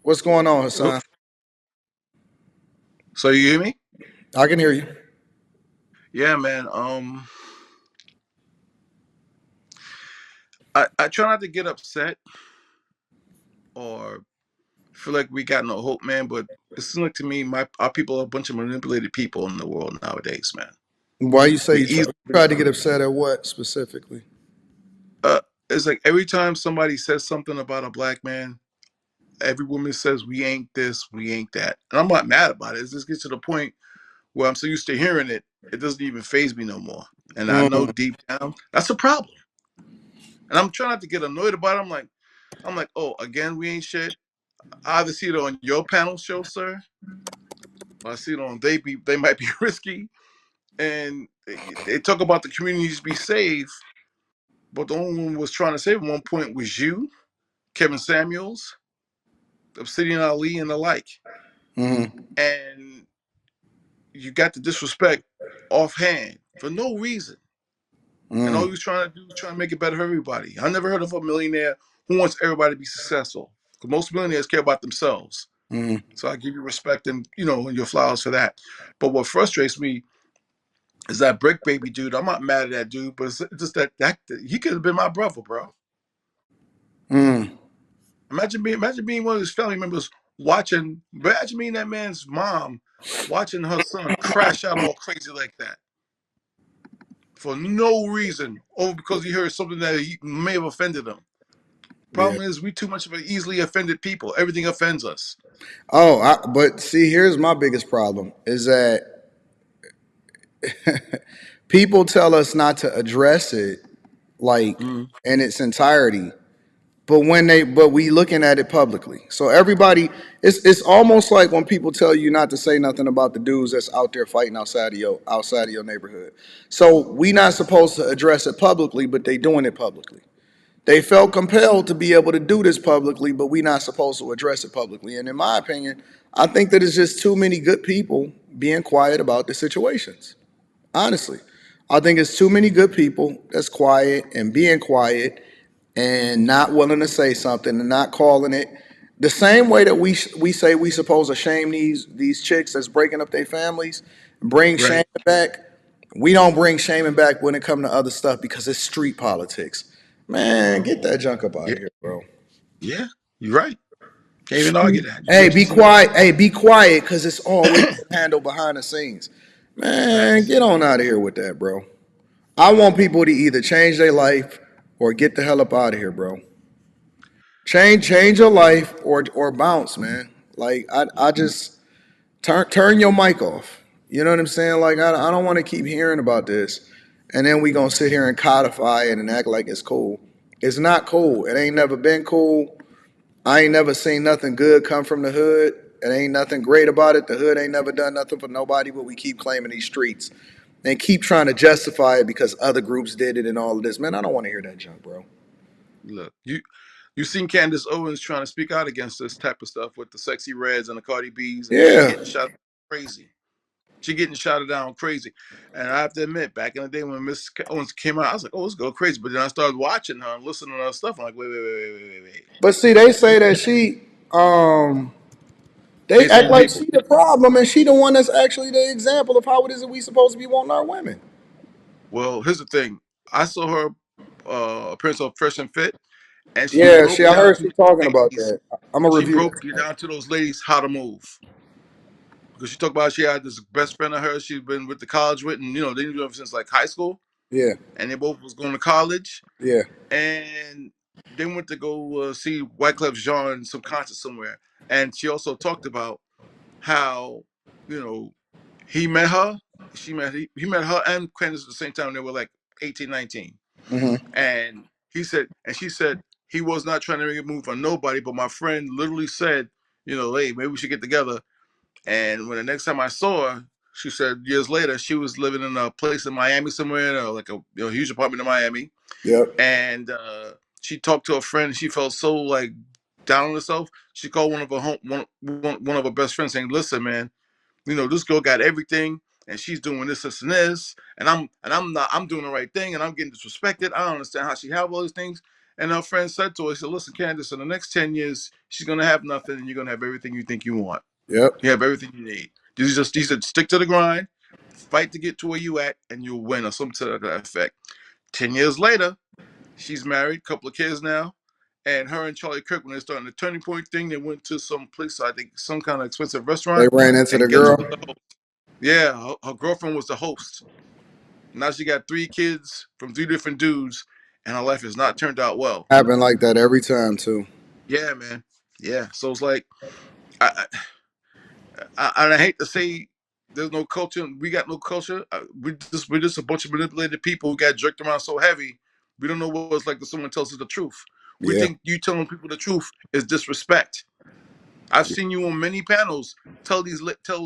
What's going on, Oh, Hassan? so you hear me? I can hear you. Yeah, man. I try not to get upset or feel like we got no hope, man. But it seems like to me, our people are a bunch of manipulated people in the world nowadays, man. Why you say We you easily, tried to get upset at what specifically? uh, it's like every time somebody says something about a black man, every woman says we ain't this, we ain't that, and I'm not mad about it. It just gets to the point where I'm so used to hearing it, it doesn't even phase me no more. And I know Mm, deep down that's a problem. And I'm trying not to get annoyed about it. I'm like, oh, again, we ain't shit. I either see it on your panel show, sir, or I see it on they might be risky, and they talk about the communities be saved, but the only one was trying to save at one point was you, Kevin Samuels, Obsidian Ali, and the like, mm, and you got the disrespect offhand for no reason, and all mm, you're trying to do is trying to make it better for everybody. I never heard of a millionaire who wants everybody to be successful, because most millionaires care about themselves. mm. So I give you respect and and your flowers for that. But what frustrates me is that brick baby dude. I'm not mad at that dude, but it's just that he could have been my brother, bro. Mm. Imagine being one of his family members watching. Imagine being that man's mom watching her son crash out all crazy like that for no reason, over because he heard something that he may have offended him. Yeah. Problem is, we too much of an easily offended people. Everything offends us. But see, here's my biggest problem is that people tell us not to address it like Mm, in its entirety. But we looking at it publicly. So everybody, it's almost like when people tell you not to say nothing about the dudes that's out there fighting outside of your neighborhood. So we not supposed to address it publicly, but they doing it publicly. They felt compelled to be able to do this publicly, but we not supposed to address it publicly. And in my opinion, I think that it's just too many good people being quiet about the situations. Honestly, I think it's too many good people that's quiet and being quiet and not willing to say something and not calling it the same way that we say we supposed to shame these chicks that's breaking up their families, bring right. shaming back. We don't bring shaming back when it comes to other stuff because it's street politics. Man, get that junk up out Yeah, of here, bro. yeah. You're right. Can't even argue Street. that. You're Hey, be 100% right. quiet. Hey, be quiet, because it's always handled behind the scenes. Man, Facts. get on out of here with that, bro. I want people to either change their life or get the hell up out of here, bro. Change your life or bounce, man. Like I just turn your mic off. You know what I'm saying? Like I don't want to keep hearing about this, and then we gonna sit here and codify it and act like it's cool. It's not cool. It ain't never been cool. I ain't never seen nothing good come from the hood. It ain't nothing great about it. The hood ain't never done nothing for nobody, but we keep claiming these streets and keep trying to justify it because other groups did it and all of this. Man, I don't want to hear that junk, bro. Look, you seen Candace Owens trying to speak out against this type of stuff with the sexy reds and the Cardi B's, and she Yeah. getting shot crazy. She getting shot down crazy. And I have to admit, back in the day when Miss Owens came out, I was like, oh, let's go crazy. But then I started watching her and listening to her stuff. I'm like, wait. But see, they say that they Chasing act the like people. she the problem and she the one that's actually the example of how it is that we supposed to be wanting our women. Well, here's the thing. I saw her appearance on Fresh and Fit, and she Yeah, broke see, I down heard to she those talking about ladies. that. I'm gonna She review broke that it tonight. down to those ladies how to move. Because she talked about she had this best friend of hers she'd been with the college with, and they knew her since like high school, Yeah, and they both was going to college, yeah. and they went to go see Wyclef Jean in some concert somewhere, and she also talked about how you know he met her, he met her and Candace at the same time. They were like 18, 19, Hmm. and she said he was not trying to make a move on nobody, but my friend literally said, hey, maybe we should get together. And when the next time I saw her, she said years later she was living in a place in Miami somewhere, like a huge apartment in Miami. Yep. And she talked to a friend. And she felt so like down on herself. She called one of her one of her best friends, saying, "Listen, man, this girl got everything, and she's doing this and this, and I'm not. I'm doing the right thing, and I'm getting disrespected. I don't understand how she have all these things." And her friend said to her, he said, listen, Candace, in the next 10 years, she's going to have nothing and you're going to have everything you think you want. Yep. You have everything you need. He said, stick to the grind, fight to get to where you at, and you'll win, or something to that effect. 10 years later, she's married, couple of kids now. And her and Charlie Kirk, when they started the Turning Point thing, they went to some place, I think some kind of expensive They restaurant. ran into the And guess who girl. was the host? Yeah, her girlfriend was the host. Now she got 3 kids from 3 different dudes, and her life has not turned out well. Happened like that every time too. Yeah, man. Yeah. So it's like, I, I hate to say there's no culture. We got no culture. We're just a bunch of manipulated people who got jerked around so heavy. We don't know what it's like when someone tells us the truth. We Yeah. think you telling people the truth is disrespect. I've seen you on many panels tell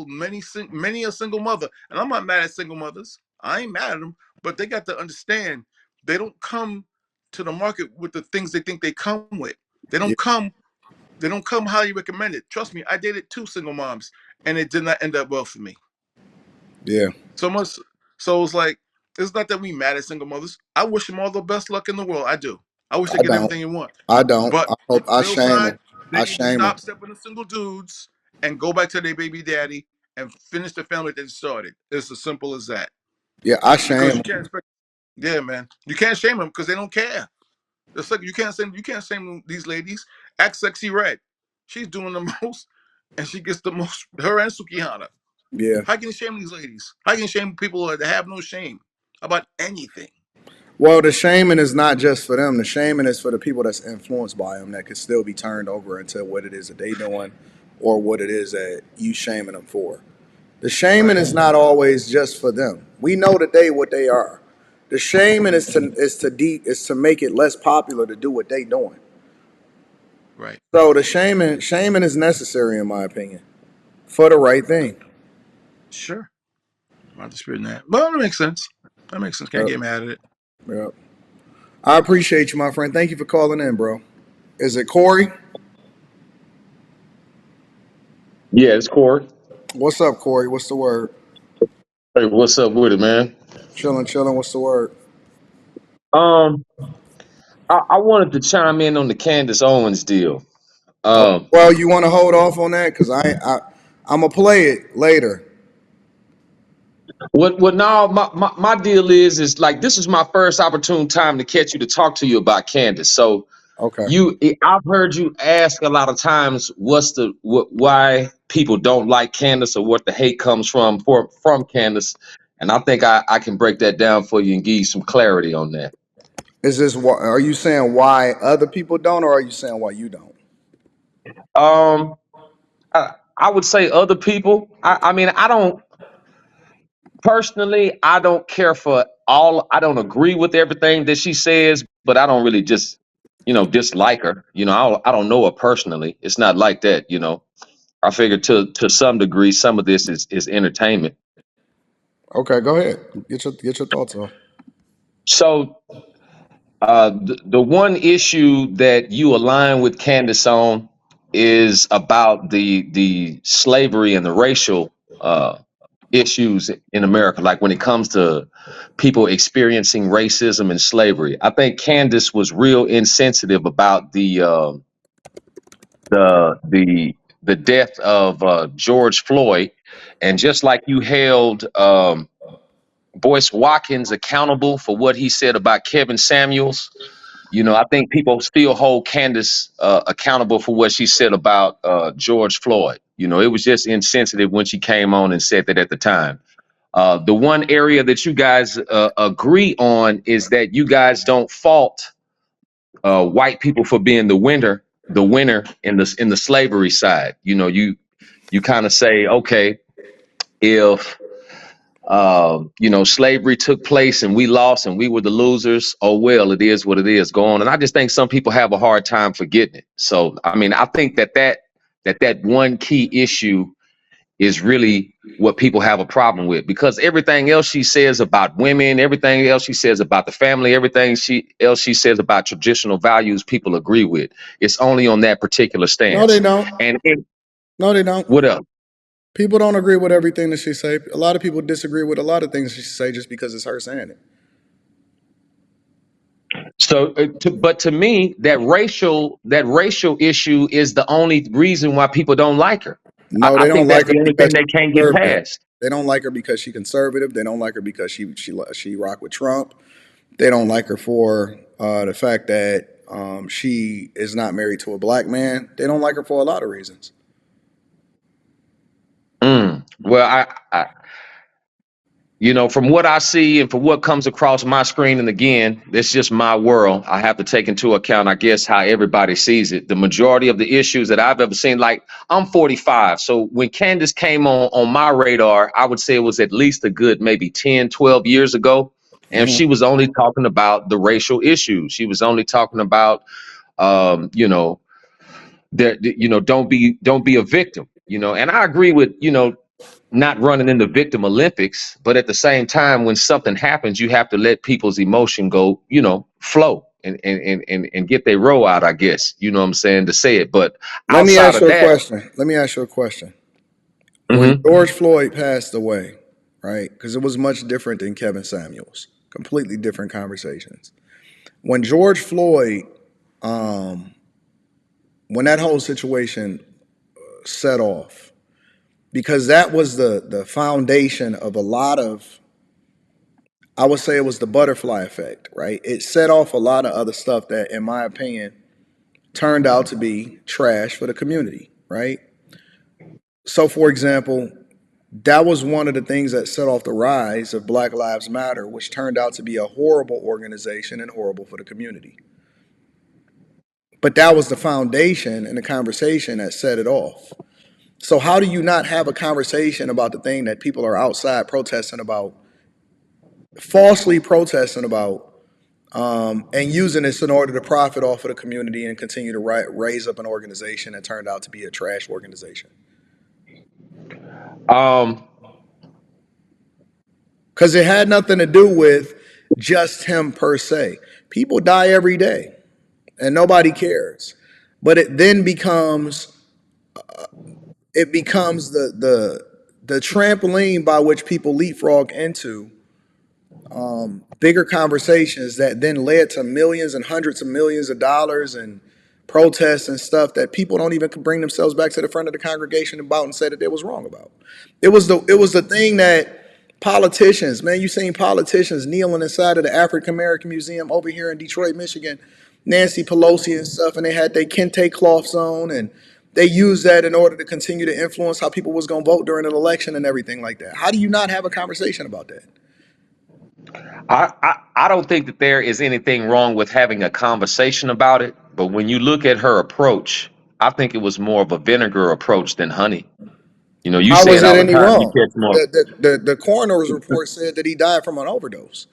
many a single mother, and I'm not mad at single mothers. I ain't mad at them, but they got to understand they don't come to the market with the things they think they come with. They Yeah. don't come. They don't come highly recommended. Trust me, I dated 2 single moms, and it did not end up well for me. Yeah. So much. So it's like it's not that we mad at single mothers. I wish them all the best luck in the world. I do. I wish they I get don't. everything they want. I don't. But I on hope the I real shame side, them. they I need to shame them. stop stepping to single dudes and go back to their baby daddy and finish the family they started. It's as simple as that. Yeah, I Because shame you them. can't expect. Yeah, man. You can't shame them because they don't care. It's like you can't shame these ladies. Act sexy red. She's doing the most, and she gets the most. Her and Sukihana. Yeah. How can you shame these ladies? How can you shame people that have no shame about anything? Well, the shaming is not just for them. The shaming is for the people that's influenced by them that could still be turned over into what it is that they doing or what it is that you shaming them for. The shaming Right, is not always just for them. We know that they what they are. The shaming is to make it less popular to do what they doing. right. So the shaming is necessary in my opinion for the right thing. Sure. I'm not disputing that. But that makes sense. That makes sense. Can't Yep. get mad at it. Yep. I appreciate you, my friend. Thank you for calling in, bro. Is it Corey? Yeah, it's Corey. What's up, Corey? What's the word? Hey, what's up with it, man? Chilling, chilling. What's the word? Um, I wanted to chime in on the Candace Owens deal. Oh, Um, well, you want to hold off on that because I'm gonna play it later. what now? My deal is like this is my first opportune time to catch you to talk to you about Candace. So Okay. I've heard you ask a lot of times, why people don't like Candace or what the hate comes from Candace, and I think I can break that down for you and give you some clarity on that. Is this why? Are you saying why other people don't, or are you saying why you don't? Um, I would say other people. I mean, I don't. Personally, I don't care for I don't agree with everything that she says, but I don't really just, dislike her. I don't know her personally. It's not like that. I figure to some degree, some of this is entertainment. Okay, go ahead. Get your thoughts off. So the one issue that you align with Candace on is about the slavery and the racial issues in America, like when it comes to people experiencing racism and slavery. I think Candace was real insensitive about the death of George Floyd, and just like you held Boyce Watkins accountable for what he said about Kevin Samuels. I think people still hold Candace accountable for what she said about George Floyd. It was just insensitive when she came on and said that at the time. The one area that you guys agree on is that you guys don't fault white people for being the winner in the slavery side. You kind of say, okay, if slavery took place and we lost and we were the losers, oh well, it is what it is. Go on. And I just think some people have a hard time forgetting it. So I mean, I think that one key issue is really what people have a problem with, because everything else she says about women, everything else she says about the family, everything she says about traditional values, people agree with. It's only on that particular No, they stance. don't. And No, they don't. what else? People don't agree with everything that she say. A lot of people disagree with a lot of things she say just because it's her saying it. So, but to me, that racial issue is the only reason why people don't like her. I, No, I they don't think that's like her the only because thing they she's can't get conservative. past. They don't like her because she's conservative. They don't like her because she rocked with Trump. They don't like her for the fact that she is not married to a black man. They don't like her for a lot of reasons. Well, from what I see and from what comes across my screen, and again, it's just my world. I have to take into account, I guess, how everybody sees it. The majority of the issues that I've ever seen, like I'm 45. So when Candace came on my radar, I would say it was at least a good maybe 10, 12 years ago. And Hmm. she was only talking about the racial issues. She was only talking about, don't be a victim, and I agree with, not running in the victim Olympics, but at the same time, when something happens, you have to let people's emotion go, flow and get their row out, I guess. You know what I'm saying, to say it. But Let me outside ask of you a that, question. Let me ask you a question. When mhm, George Floyd passed away, right? Because it was much different than Kevin Samuels. Completely different conversations. When George Floyd, um, when that whole situation set off, because that was the foundation of a lot of, I would say it was the butterfly effect, right? It set off a lot of other stuff that, in my opinion, turned out to be trash for the community, right? So, for example, that was one of the things that set off the rise of Black Lives Matter, which turned out to be a horrible organization and horrible for the community. But that was the foundation and the conversation that set it off. So, how do you not have a conversation about the thing that people are outside protesting about, falsely protesting about, and using this in order to profit off of the community and continue to raise up an organization that turned out to be a trash organization? um, Because it had nothing to do with just him per se. People die every day and nobody cares. But it then becomes the trampoline by which people leapfrog into bigger conversations that then led to millions and hundreds of millions of dollars and protests and stuff that people don't even bring themselves back to the front of the congregation about and say that they was wrong about. It was the thing that politicians, man, you seen politicians kneeling inside of the African American Museum over here in Detroit, Michigan, Nancy Pelosi and stuff, and they had their kente cloths on, and they used that in order to continue to influence how people was gonna vote during an election and everything like that. How do you not have a conversation about that? I don't think that there is anything wrong with having a conversation about it. But when you look at her approach, I think it was more of a vinegar approach than honey. You How say was it it all the any time. You wrong? catch more. The coroner's report said that he died from an overdose.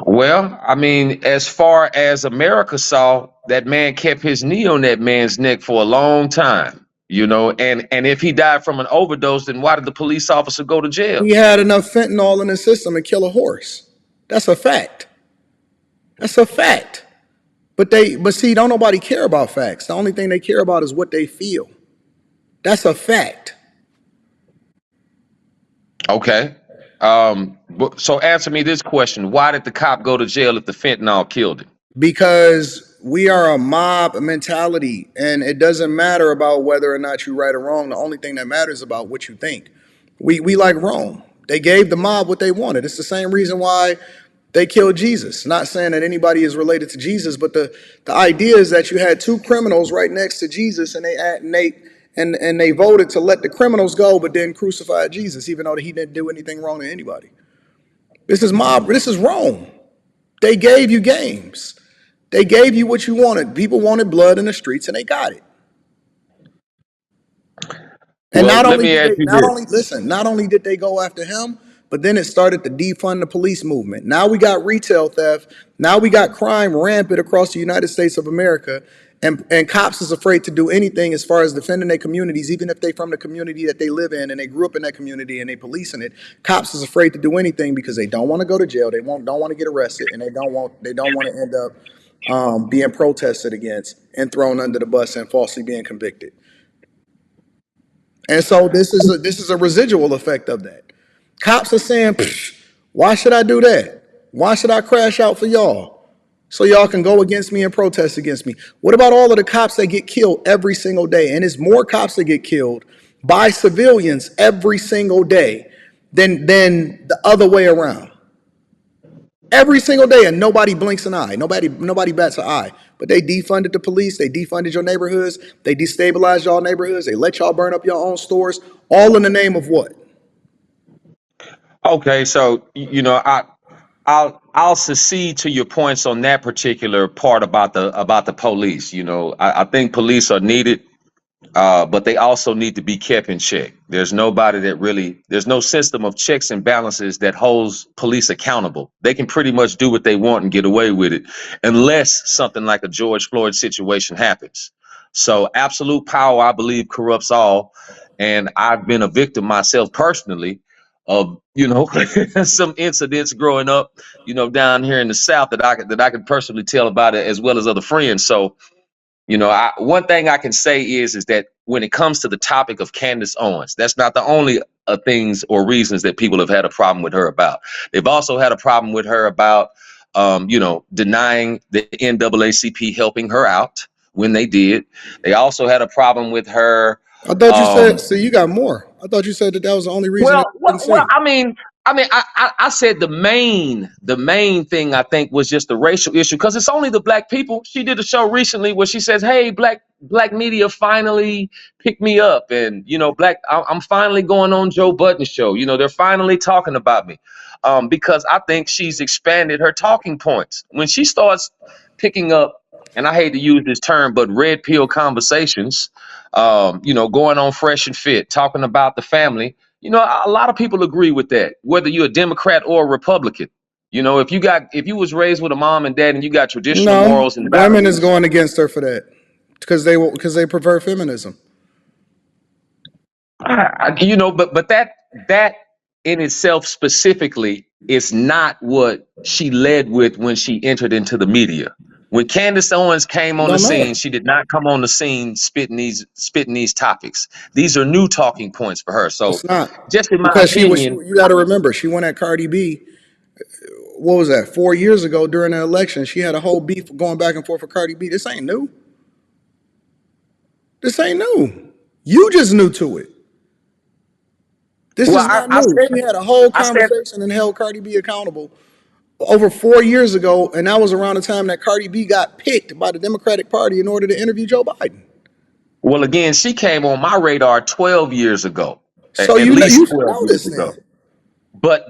Well, I mean, as far as America saw, that man kept his knee on that man's neck for a long time, and if he died from an overdose, then why did the police officer go to jail? He had enough fentanyl in his system to kill a horse. That's a fact. That's a fact. But see, don't nobody care about facts. The only thing they care about is what they feel. That's a fact. Okay. So answer me this question. Why did the cop go to jail if the fentanyl killed him? Because we are a mob mentality, and it doesn't matter about whether or not you're right or wrong. The only thing that matters about what you think. We like Rome. They gave the mob what they wanted. It's the same reason why they killed Jesus. Not saying that anybody is related to Jesus, but the idea is that you had two criminals right next to Jesus, and they voted to let the criminals go, but then crucified Jesus, even though he didn't do anything wrong to anybody. This is mob. This is Rome. They gave you games. They gave you what you wanted. People wanted blood in the streets, and they got it. And Well, not let only me did ask they, you not this. only listen, not only did they go after him, but then it started to defund the police movement. Now we got retail theft. Now we got crime rampant across the United States of America, and cops is afraid to do anything as far as defending their communities, even if they from the community that they live in and they grew up in that community and they policing it. Cops is afraid to do anything because they don't want to go to jail. They don't want to get arrested, and they don't want to end up being protested against and thrown under the bus and falsely being convicted. And so this is a residual effect of that. Cops are saying, "Psh, why should I do that? Why should I crash out for y'all? So y'all can go against me and protest against me. What about all of the cops that get killed every single day? And it's more cops that get killed by civilians every single day than the other way around. Every single day, and nobody blinks an eye. Nobody bats an eye. But they defunded the police. They defunded your neighborhoods. They destabilized y'all neighborhoods. They let y'all burn up your own stores. All in the name of what? Okay, so I'll secede to your points on that particular part about the police. I think police are needed. But they also need to be kept in check. There's no system of checks and balances that holds police accountable. They can pretty much do what they want and get away with it, unless something like a George Floyd situation happens. So absolute power, I believe, corrupts all. And I've been a victim myself personally of, some incidents growing up, down here in the South that I can personally tell about it as well as other friends. So one thing I can say is that when it comes to the topic of Candace Owens, that's not the only things or reasons that people have had a problem with her about. They've also had a problem with her about, denying the NAACP helping her out when they did. They also had a problem with her. I thought you said, see, you got more. I thought you said that was the only reason Well, that well, didn't well sing. I said the main thing I think was just the racial issue because it's only the black people. She did a show recently where she says, "Hey, black media finally picked me up, and I'm finally going on Joe Budden's show. They're finally talking about me, because I think she's expanded her talking points when she starts picking up." And I hate to use this term, but red pill conversations, going on Fresh and Fit, talking about the family. A lot of people agree with that, whether you're a Democrat or a Republican. If you was raised with a mom and dad and you got traditional No, morals and women is values, going against her for that because they pervert feminism. but that in itself specifically is not what she led with when she entered into the media. When Candace Owens came It on the don't scene, matter. she did not come on the scene spitting these topics. These are new talking points for her. So, It's not just in my because opinion, you got to remember, she went at Cardi B. What was that? 4 years ago during the election, she had a whole beef going back and forth with Cardi B. This ain't new. This ain't new. You just new to it. This well, is I, not I new. said She had a whole I said conversation and held Cardi B accountable over 4 years ago, and that was around the time that Cardi B got picked by the Democratic Party in order to interview Joe Biden. Well, again, she came on my radar 12 years ago, So at you least should 12 know years this ago. then.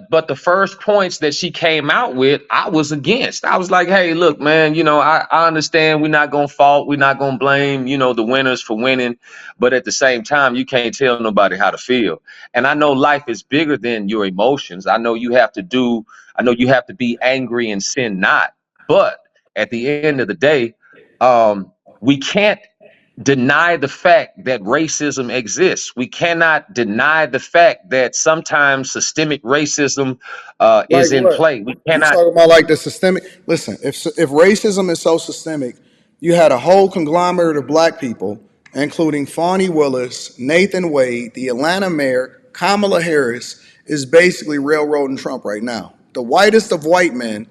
But the first points that she came out with, I was against. I was like, hey, look, man, I understand we're not gonna fault, we're not gonna blame, the winners for winning, but at the same time, you can't tell nobody how to feel. And I know life is bigger than your emotions. I know you have to be angry and sin not. But at the end of the day, we can't deny the fact that racism exists. We cannot deny the fact that sometimes systemic racism Like is in what? play. We You cannot. talking about like the systemic? Listen, if racism is so systemic, you had a whole conglomerate of black people, including Fani Willis, Nathan Wade, the Atlanta mayor, Kamala Harris, is basically railroading Trump right now. The whitest of white men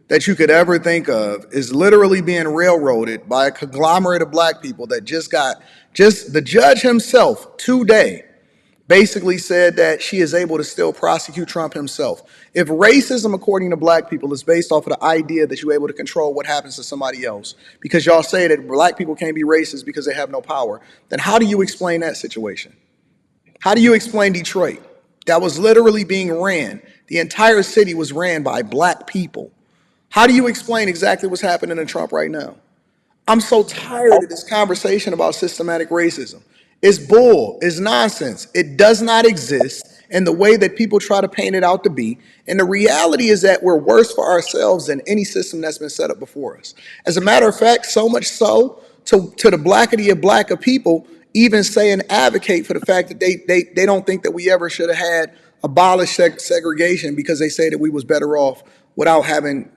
that you could ever think of is literally being railroaded by a conglomerate of black people that just the judge himself today basically said that she is able to still prosecute Trump himself. If racism, according to black people, is based off of the idea that you're able to control what happens to somebody else, because y'all say that black people can't be racist because they have no power, then how do you explain that situation? How do you explain Detroit? That was literally being ran. The entire city was ran by black people. How do you explain exactly what's happening in Trump right now? I'm so tired of this conversation about systematic racism. It's bull, it's nonsense. It does not exist in the way that people try to paint it out to be. And the reality is that we're worse for ourselves than any system that's been set up before us. As a matter of fact, so much so to the blackity of black of people even say and advocate for the fact that they don't think that we ever should have had abolished segregation because they say that we was better off without having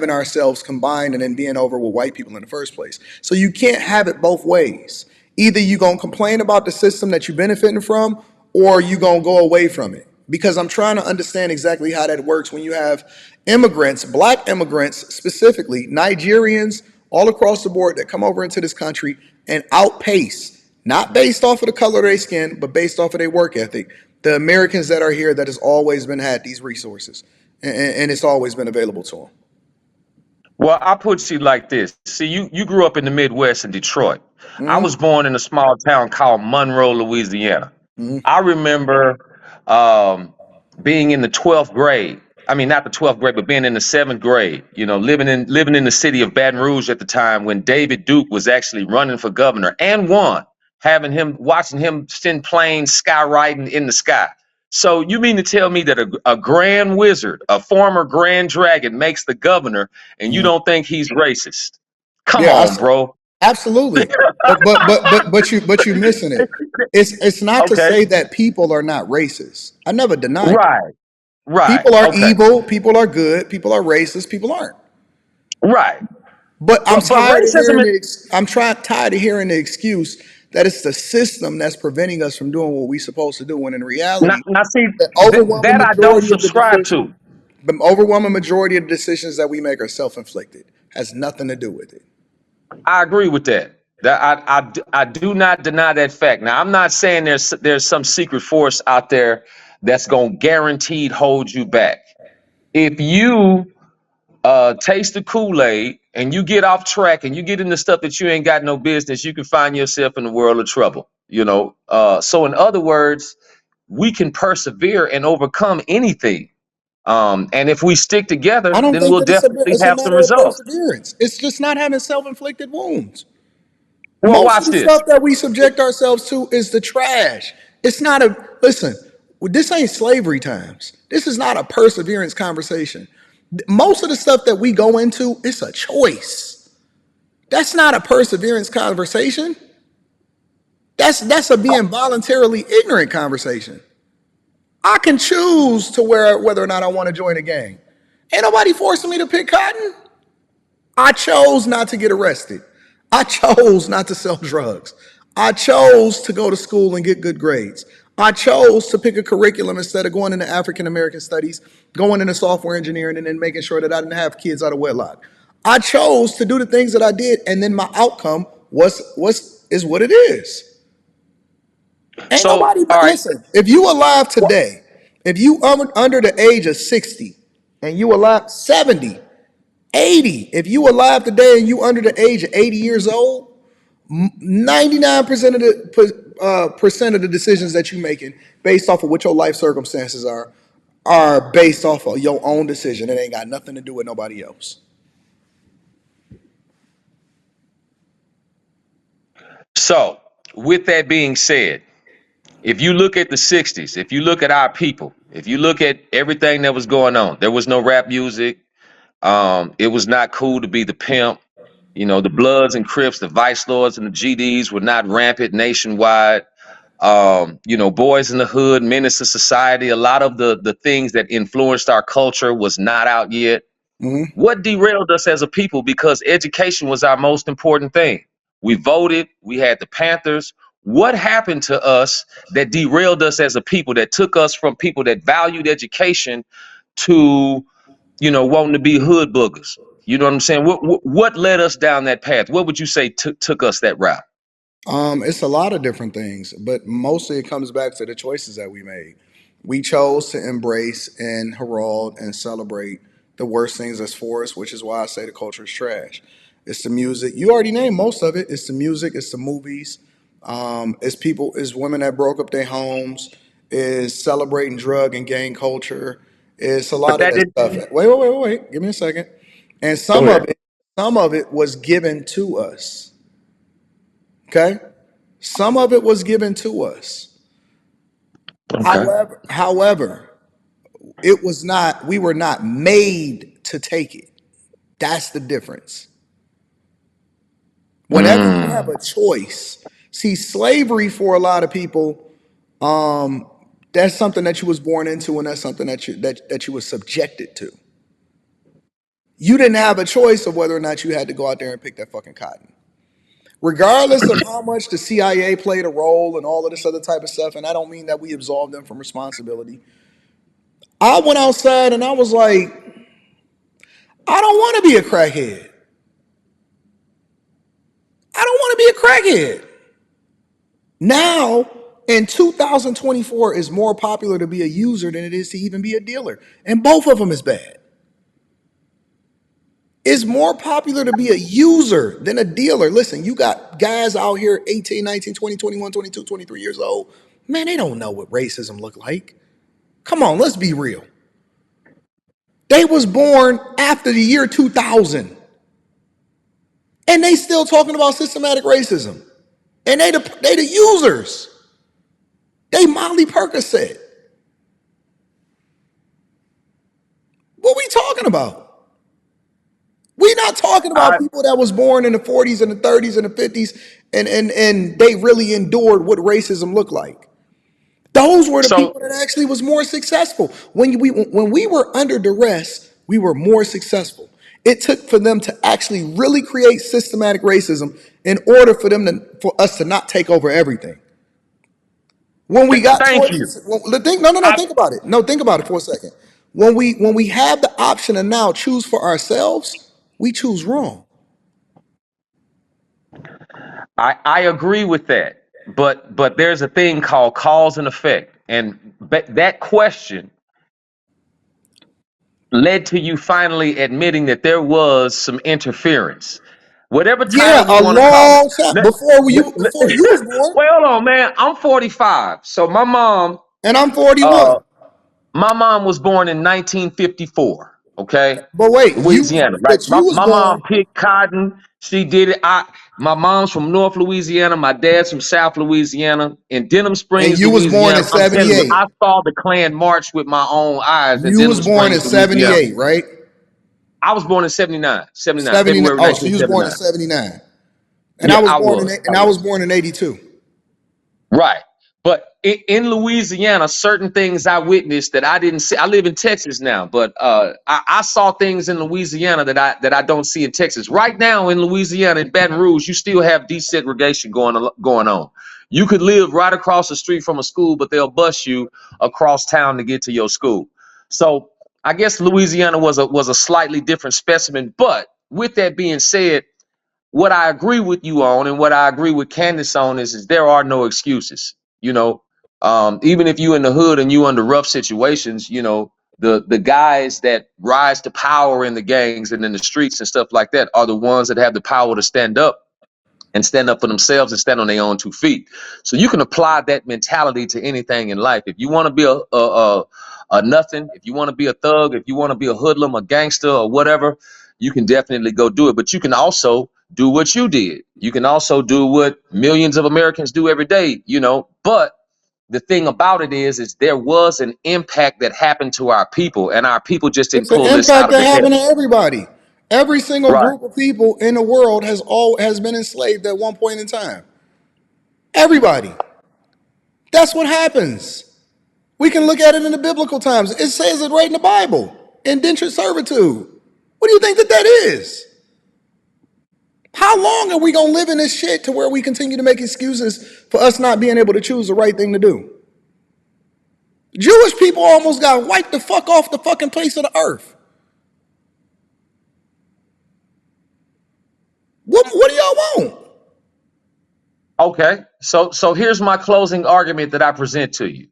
ourselves combined and then being over with white people in the first place. So you can't have it both ways. Either you gonna complain about the system that you're benefiting from, or you gonna go away from it. because I'm trying to understand exactly how that works when you have immigrants, black immigrants specifically, Nigerians, all across the board that come over into this country and outpace, not based off of the color of their skin, but based off of their work ethic, the Americans that are here that has always been had these resources, and it's always been available to them. Well, I put you like this. See, you grew up in the Midwest in Detroit. I was Mm-hmm. born in a small town called Monroe, Louisiana. Mm-hmm. I remember being in the 12th grade. I mean, not the 12th grade, but being in the 7th grade. You know, living in the city of Baton Rouge at the time when David Duke was actually running for governor and won. Having him watching him send planes skywriting in the sky. So you mean to tell me that a grand wizard, a former grand dragon, makes the governor, and you Mm-hmm. don't think he's racist? Come Yeah, on, bro. absolutely. But you're missing it. It's not to Okay. say that people are not racist. I never denied that. Right. Right. People are Okay. evil, people are good, people are racist, people aren't. Right. But But racism is tired of hearing the excuse that it's the system that's preventing us from doing what we're supposed to do. When in not reality, now. See, the overwhelming that I don't majority of the subscribe decisions, to. the overwhelming majority of the decisions that we make are self-inflicted. Has nothing to do with it. I agree with that. I do not deny that fact. Now, I'm not saying there's some secret force out there that's gonna guaranteed hold you back. If you taste the Kool-Aid and you get off track and you get into stuff that you ain't got no business, you can find yourself in a world of trouble. You know. So in other words, we can persevere and overcome anything. And if we stick I together, don't then think we'll that definitely it's a have some matter of results. perseverance. It's just not having self-inflicted wounds. Well, Most of watch the this. stuff that we subject ourselves to is the trash. It's not a listen. This ain't slavery times. This is not a perseverance conversation. Most of the stuff that we go into, it's a choice. That's not a perseverance conversation. That's a being voluntarily ignorant conversation. I can choose to whether or not I want to join a gang. Ain't nobody forcing me to pick cotton. I chose not to get arrested. I chose not to sell drugs. I chose to go to school and get good grades. I chose to pick a curriculum instead of going into African American studies, going into software engineering, and then making sure that I didn't have kids out of wedlock. I chose to do the things that I did, and then my outcome was is what it is. Ain't So, nobody all right. listen. If you alive today, if you under the age of 60, and you alive 70, 80, if you alive today and you under the age of 80 years old, 99% of the percent of the decisions that you're making based off of what your life circumstances are based off of your own decision. It ain't got nothing to do with nobody else. So, with that being said, if you look at the 60s, if you look at our people, if you look at everything that was going on, there was no rap music. It was not cool to be the pimp. You know, the Bloods and Crips, the Vice Lords and the GDs were not rampant nationwide. You know, Boys in the Hood, Menace to Society, a lot of the things that influenced our culture was not out yet. Mm-hmm. What derailed us as a people? Because education was our most important thing. We voted, we had the Panthers. What happened to us that derailed us as a people, that took us from people that valued education to, you know, wanting to be hood boogers? You know what I'm saying? What led us down that path? What would you say took us that route? It's a lot of different things, but mostly it comes back to the choices that we made. We chose to embrace and herald and celebrate the worst things that's for us, which is why I say the culture is trash. It's the music. You already named most of it. It's the music. It's the movies. It's people. It's women that broke up their homes. Is celebrating drug and gang culture. It's a But lot of that that did stuff. Wait. Give me a second. And go ahead. some of it was given to us. Okay. Some of it was given to us. Okay. However, it was not, we were not made to take it. That's the difference. Whenever you have Mm, a choice, see, slavery for a lot of people, that's something that you was born into, and that's something that you were subjected to. You didn't have a choice of whether or not you had to go out there and pick that fucking cotton. Regardless of how much the CIA played a role and all of this other type of stuff, and I don't mean that we absolve them from responsibility. I went outside and I was like, I don't want to be a crackhead. I don't want to be a crackhead. Now, in 2024, it's more popular to be a user than it is to even be a dealer. And both of them is bad. It's more popular to be a user than a dealer. Listen, you got guys out here 18, 19, 20, 21, 22, 23 years old. Man, they don't know what racism look like. Come on, let's be real. They was born after the year 2000. And they still talking about systematic racism. And they the users. They Molly Percocet. What we talking about? We're not talking about I people that was born in the 40s and the 30s and the 50s and they really endured what racism looked like. Those were the so people that actually was more successful. When we were under duress, we were more successful. It took for them to actually really create systematic racism in order for us to not take over everything. When we got thank you. choices, no, I think about it. No, think about it for a second. When we have the option to now choose for ourselves, we choose wrong. I agree with that, but there's a thing called cause and effect, and that question led to you finally admitting that there was some interference, whatever Yeah, title you a want to call it. long time Let- before you was born, well, hold on, man. I'm 45, so and I'm 41. uh, my mom was born in 1954. Okay, But wait, Louisiana. Right. you was My mom born, picked cotton. She did it. My mom's from North Louisiana. My dad's from South Louisiana. In Denham and Springs, you was born in Louisiana. I'm telling you, 78. I saw the Klan march with my own eyes in You was Denham born in Springs, Louisiana. 78, right? I was born in 79, 79, 79. February Oh, so you was born in 1979. 79. And Yeah, I was. I I was. was born in 82. Right. But in Louisiana, certain things I witnessed that I didn't see. I live in Texas now, but I saw things in Louisiana that I don't see in Texas. Right now in Louisiana, in Baton Rouge, you still have desegregation going on. You could live right across the street from a school, but they'll bus you across town to get to your school. So I guess Louisiana was a slightly different specimen. But with that being said, what I agree with you on and what I agree with Candace on is there are no excuses. You know, even if you in the hood and you under rough situations, you know, the guys that rise to power in the gangs and in the streets and stuff like that are the ones that have the power to stand up for themselves and stand on their own 2 feet. So you can apply that mentality to anything in life. If you want to be a nothing, if you want to be a thug, if you want to be a hoodlum, a gangster, or whatever, you can definitely go do it. But you can also do what you did. You can also do what millions of Americans do every day, you know. But the thing about it is there was an impact that happened to our people, and our people just didn't It's an pull this out impact of that the air. happened to everybody. Every single Right. group of people in the world has been enslaved at one point in time. Everybody. That's what happens. We can look at it in the biblical times. It says it right in the Bible. Indentured servitude. What do you think that is? How long are we going to live in this shit to where we continue to make excuses for us not being able to choose the right thing to do? Jewish people almost got wiped the fuck off the fucking face of the earth. What do y'all want? Okay. So here's my closing argument that I present to you.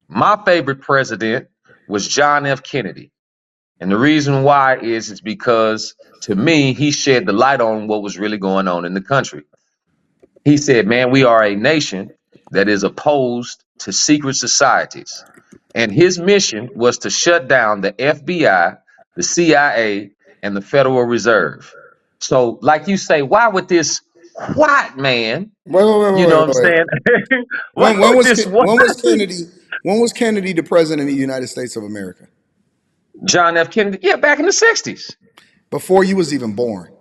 My favorite president was John F. Kennedy. And the reason why is because to me, he shed the light on what was really going on in the country. He said, man, we are a nation that is opposed to secret societies. And his mission was to shut down the FBI, the CIA, and the Federal Reserve. So, like you say, why would this white man, Wait, wait, wait, you wait, know wait, what I'm wait. saying? Why would this white When was Kennedy the president of the United States of America? John F. Kennedy? Yeah, back in the 60s. Before you was even born.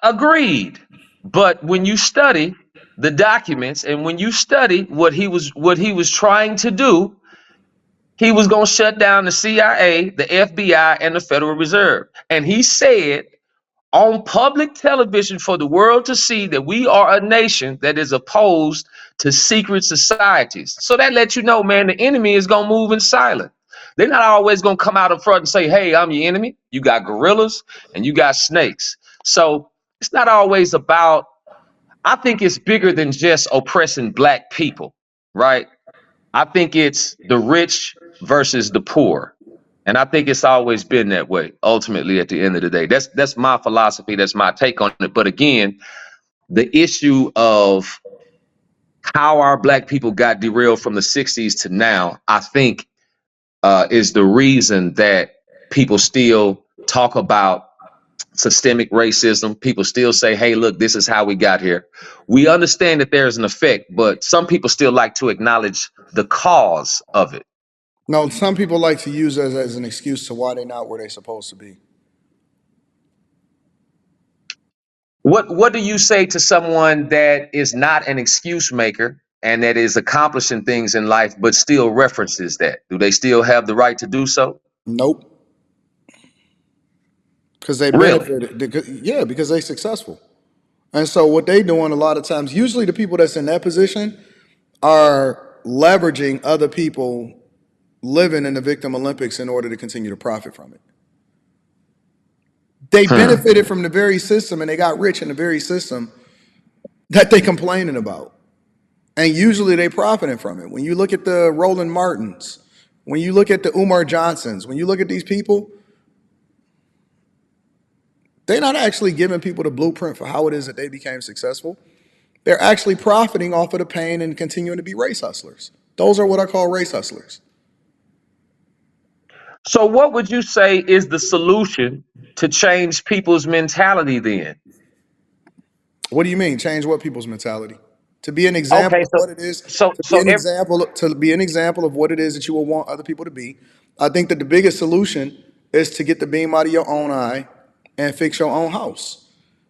Agreed. But when you study the documents and when you study what he was trying to do, he was going to shut down the CIA, the FBI, and the Federal Reserve. And he said on public television for the world to see that we are a nation that is opposed to secret societies. So that lets you know, man, the enemy is going to move in silence. They're not always gonna come out in front and say, "Hey, I'm your enemy." You got gorillas and you got snakes. So it's not always about. I think it's bigger than just oppressing black people, right? I think it's the rich versus the poor. And I think it's always been that way, ultimately, at the end of the day. That's my philosophy, that's my take on it. But again, the issue of how our black people got derailed from the 60s to now, I think is the reason that people still talk about systemic racism. People still say, hey, look, this is how we got here. We understand that there's an effect, but some people still like to acknowledge the cause of it. No, some people like to use it as an excuse to why they're not where they're supposed to be. What do you say to someone that is not an excuse maker and that is accomplishing things in life but still references that? Do they still have the right to do so? Nope, because they Really? benefited. Yeah, because they successful. And so what they doing a lot of times, usually the people that's in that position are leveraging other people living in the victim Olympics in order to continue to profit from it. They Hmm. benefited from the very system and they got rich in the very system that they complaining about. And usually they profiting from it. When you look at the Roland Martins, when you look at the Umar Johnsons, when you look at these people, they're not actually giving people the blueprint for how it is that they became successful. They're actually profiting off of the pain and continuing to be race hustlers. Those are what I call race hustlers. So, what would you say is the solution to change people's mentality then? What do you mean? Change what people's mentality? To be an Okay, example of so what it is, so to be so an ev- example, to be an example of what it is that you will want other people to be. I think that the biggest solution is to get the beam out of your own eye and fix your own house.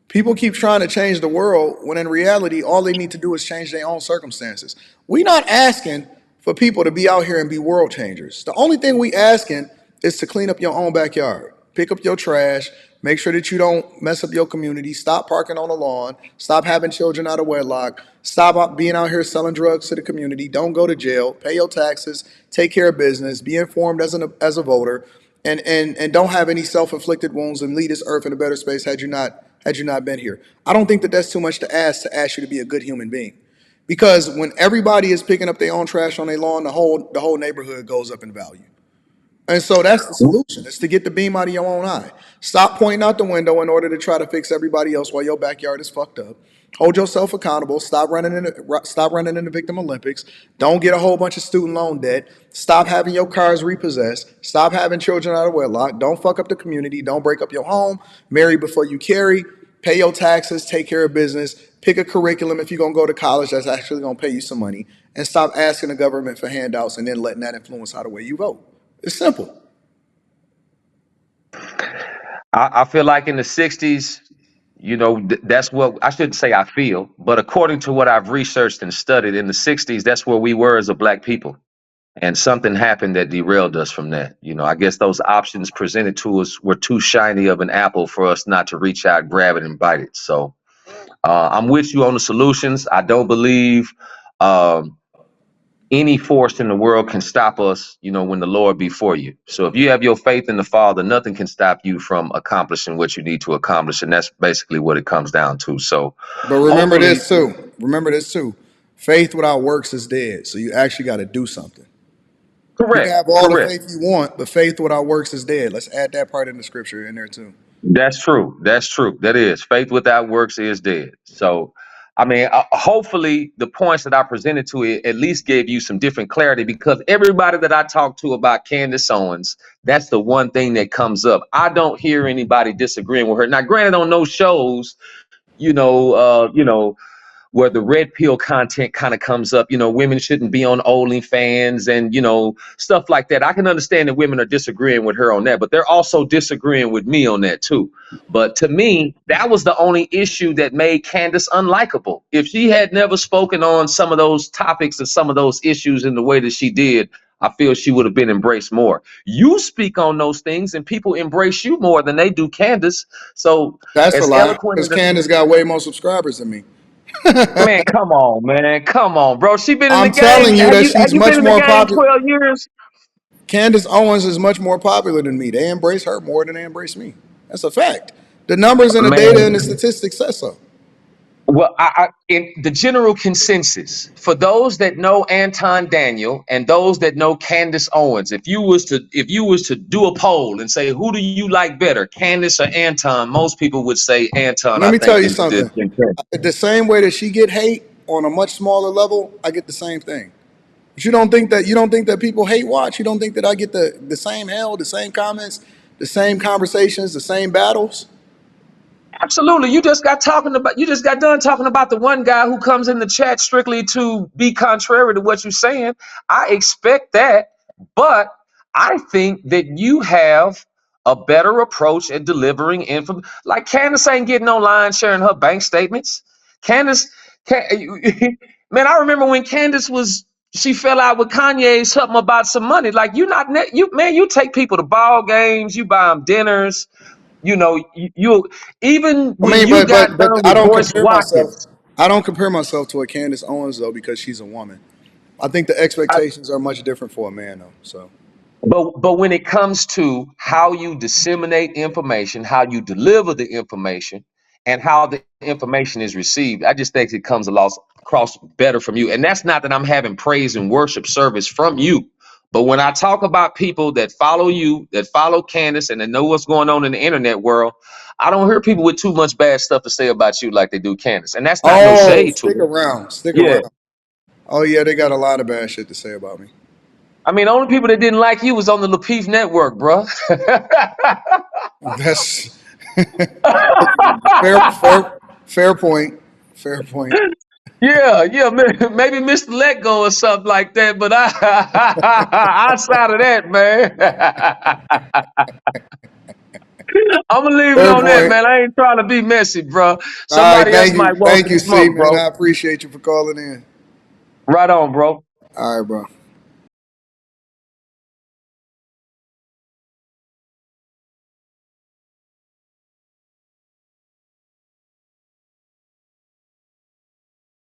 People keep trying to change the world when in reality, all they need to do is change their own circumstances. We're not asking for people to be out here and be world changers. The only thing we asking is to clean up your own backyard, pick up your trash, make sure that you don't mess up your community, stop parking on the lawn, stop having children out of wedlock, stop being out here selling drugs to the community, don't go to jail, pay your taxes, take care of business, be informed as a voter, and don't have any self-inflicted wounds and lead this earth in a better space had you not been here. I don't think that that's too much to ask you to be a good human being. Because when everybody is picking up their own trash on their lawn, the whole neighborhood goes up in value. And so that's the solution. It's to get the beam out of your own eye. Stop pointing out the window in order to try to fix everybody else while your backyard is fucked up. Hold yourself accountable. Stop running in the victim Olympics. Don't get a whole bunch of student loan debt. Stop having your cars repossessed. Stop having children out of wedlock. Don't fuck up the community. Don't break up your home. Marry before you carry. Pay your taxes. Take care of business. Pick a curriculum if you're gonna go to college that's actually gonna pay you some money. And stop asking the government for handouts and then letting that influence how the way you vote. It's simple. I feel like in the 60s, that's what I shouldn't say I feel, but according to what I've researched and studied in the 60s, that's where we were as a black people. And something happened that derailed us from that. I guess those options presented to us were too shiny of an apple for us not to reach out, grab it, and bite it. So I'm with you on the solutions. I don't believe um, any force in the world can stop us, when the Lord be for you. So if you have your faith in the Father, nothing can stop you from accomplishing what you need to accomplish. And that's basically what it comes down to. So But remember hopefully, this too. Remember this too. Faith without works is dead. So you actually got to do something. You can correct, have all the correct. faith you want, but faith without works is dead. Let's add that part in the scripture in there too. That's true. That's true. That is. Faith without works is dead. So, I mean, hopefully the points that I presented to it at least gave you some different clarity because everybody that I talk to about Candace Owens, that's the one thing that comes up. I don't hear anybody disagreeing with her. Now, granted, on those shows, where the red pill content kind of comes up, women shouldn't be on OnlyFans and, stuff like that. I can understand that women are disagreeing with her on that, but they're also disagreeing with me on that too. But to me, that was the only issue that made Candace unlikable. If she had never spoken on some of those topics and some of those issues in the way that she did, I feel she would have been embraced more. You speak on those things and people embrace you more than they do Candace. So That's a as lie, eloquent because as Candace got way more subscribers than me. Man, come on, man. Come on, bro. She been in the I'm game. telling you Have that you have she's you been much in the more game popular. 12 years? Candace Owens is much more popular than me. They embrace her more than they embrace me. That's a fact. The numbers and the data and the Man, statistics say so. well, in the general consensus for those that know Anton Daniel and those that know Candace Owens, if you was to do a poll and say who do you like better, Candace or Anton, most people would say Anton. Let I me tell think you something. The same way that she get hate on a much smaller level, I get the same thing. But you don't think that people hate watch? You don't think that I get the same hell, the same comments, the same conversations, the same battles? Absolutely. You just got done talking about the one guy who comes in the chat strictly to be contrary to what you're saying. I expect that, but I think that you have a better approach at delivering information. Like Candace ain't getting online sharing her bank statements. Candace, Can, man, I remember when Candace was she fell out with Kanye something about some money. Like you take people to ball games, you buy them dinners. You even I when mean, you but got but done but I with don't Boyce compare myself. Watkins, I don't compare myself to a Candace Owens though because she's a woman. I think the expectations are much different for a man though. So but when it comes to how you disseminate information, how you deliver the information, and how the information is received, I just think it comes across better from you. And that's not that I'm having praise and worship service from you. But when I talk about people that follow you, that follow Candace, and that know what's going on in the internet world, I don't hear people with too much bad stuff to say about you like they do Candace. And that's not no oh, shade to stick her. around, stick Yeah. around. Oh yeah, they got a lot of bad shit to say about me. I mean, the only people that didn't like you was on the Lapeef network, bro. That's fair point. Fair point. Yeah, yeah, maybe Mr. Let Go or something like that. But outside of that, man, I'm gonna leave it Fair on that, point. man. I ain't trying to be messy, bro. All right, Somebody else might want thank some you, C smoke, man. bro. I appreciate you for calling in. Right on, bro. All right, bro.